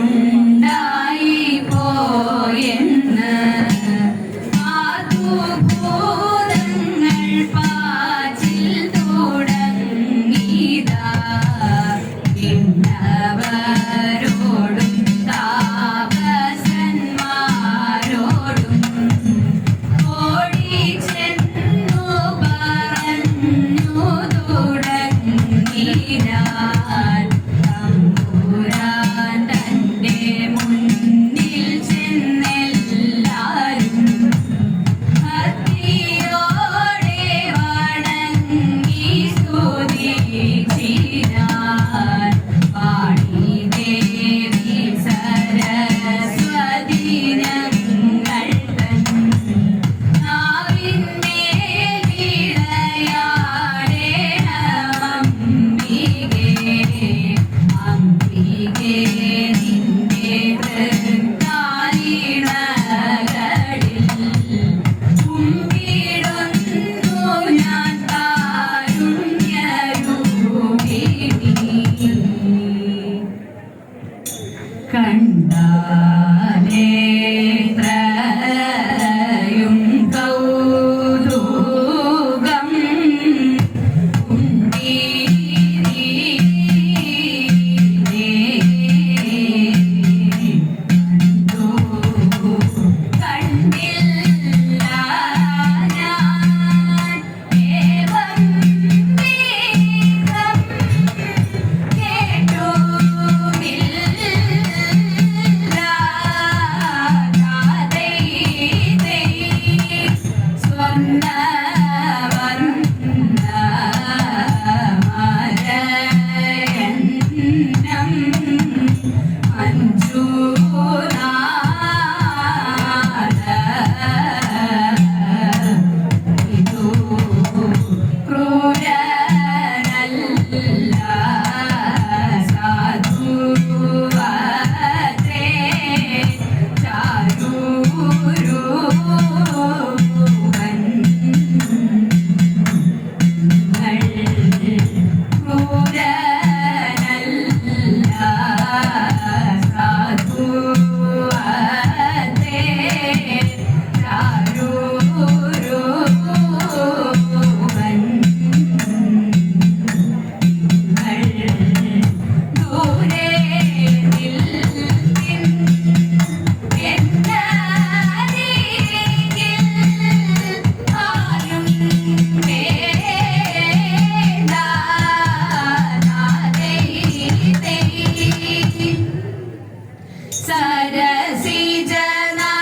തമ്പുരാനുണ്ടായി പോയെന്ന് ആതുഭൂതങ്ങൾ പാച്ചിൽ തുടങ്ങിയതാ പിന്നവരോടും താപസന്മാരോടും ഓടിച്ചെന്നു പറഞ്ഞു തുടങ്ങിനാൻ തമ്പുരാൻ തന്റെ മുന്നിൽ ചെന്നെല്ലാരും ഭക്തിയോടെ വണങ്ങി സ്തുതിച്ചിനാൻ പാടി ദേവി സരസ്വതി ഞങ്ങൾ തൻ നാവിന്മേൽ വിളയാടേണം അംബികേ നിന്റെ തൃക്കാലിണകളിൽ കുമ്പിടുന്നു ഞാൻ കാരുണ്യരൂപിണി കണ്ടാനേത്രയും കൗതുകം കണ്ടില്ല ഞാൻ ഏവം ദീർഘം കേട്ടുമില്ല സ്വർണ്ണവർണ്ണമരയന്നം മഞ്ജുനാഥ ഇതു ക്രൂരനല്ല സാധുവത്രേ ചാരുരൂപൻ ക്രൂരനല്ല സാധുവത്രേ ചാരുരൂപൻ ദൂരെ നിൽപ്പിൻ എന്നരികിൽ ആരും വേണ്ട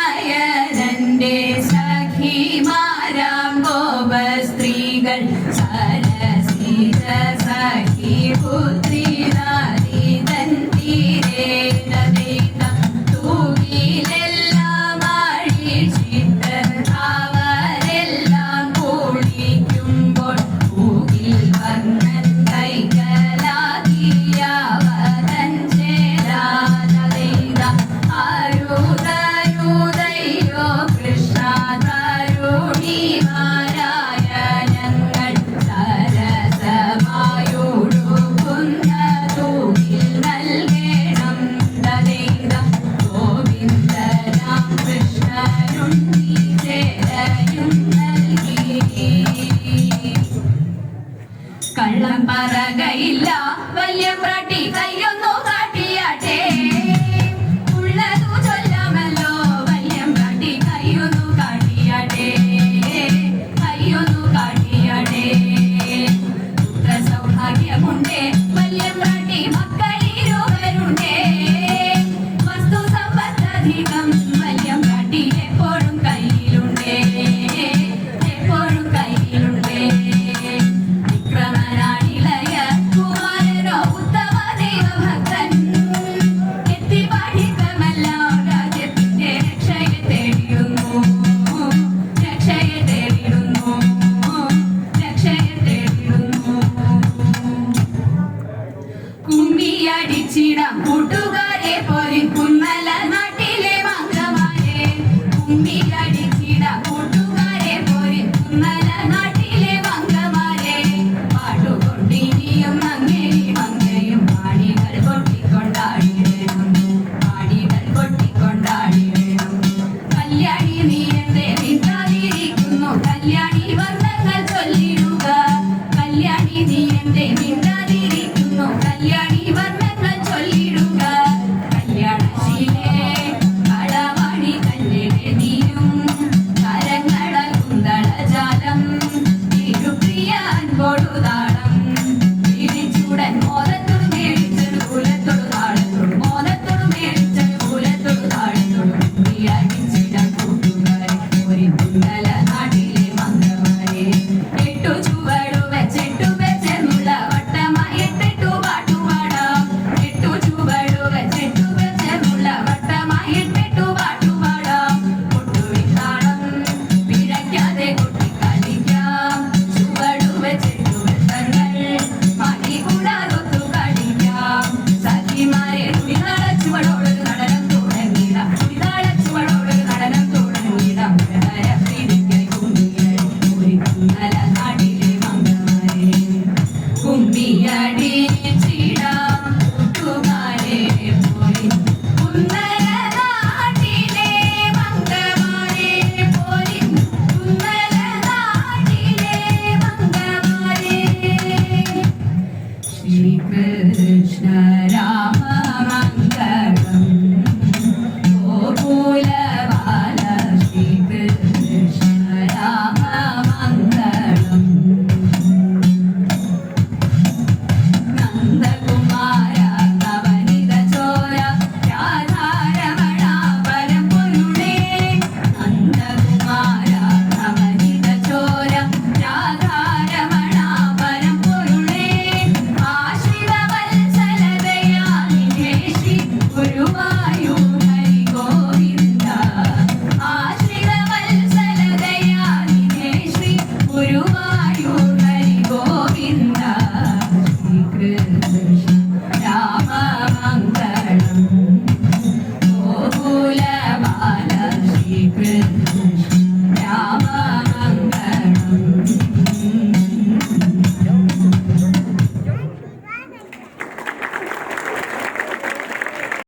സരസിജനയനന്റെ സഖിമാരാം ഗോപസ്ത്രീകൾ സരസിജ സഖി പുത്രി നാരിതൻ തീരെ തൂകിലെല്ലാം അഴിച്ചിട്ട് അവരെല്ലാം കുളിക്കുമ്പോൾ പൂകിൽ വർണ്ണൻ കൈകലാകിയവതൻ ചേരാതൈത അരുതരുതയോ കൃഷ്ണ തരുണിമാരായ ഞങ്ങൾ സരസമായൊഴുകുന്ന തൂകിൽ നൽകണം തദൈത ഗോവിന്ദനാം കൃഷ്ണനുണ്ണി ചേരയും നൽകി കള്ളം പറകയില്ല വല്യം പ്രാട്ടി കയ്യൊന്നു കാട്ടി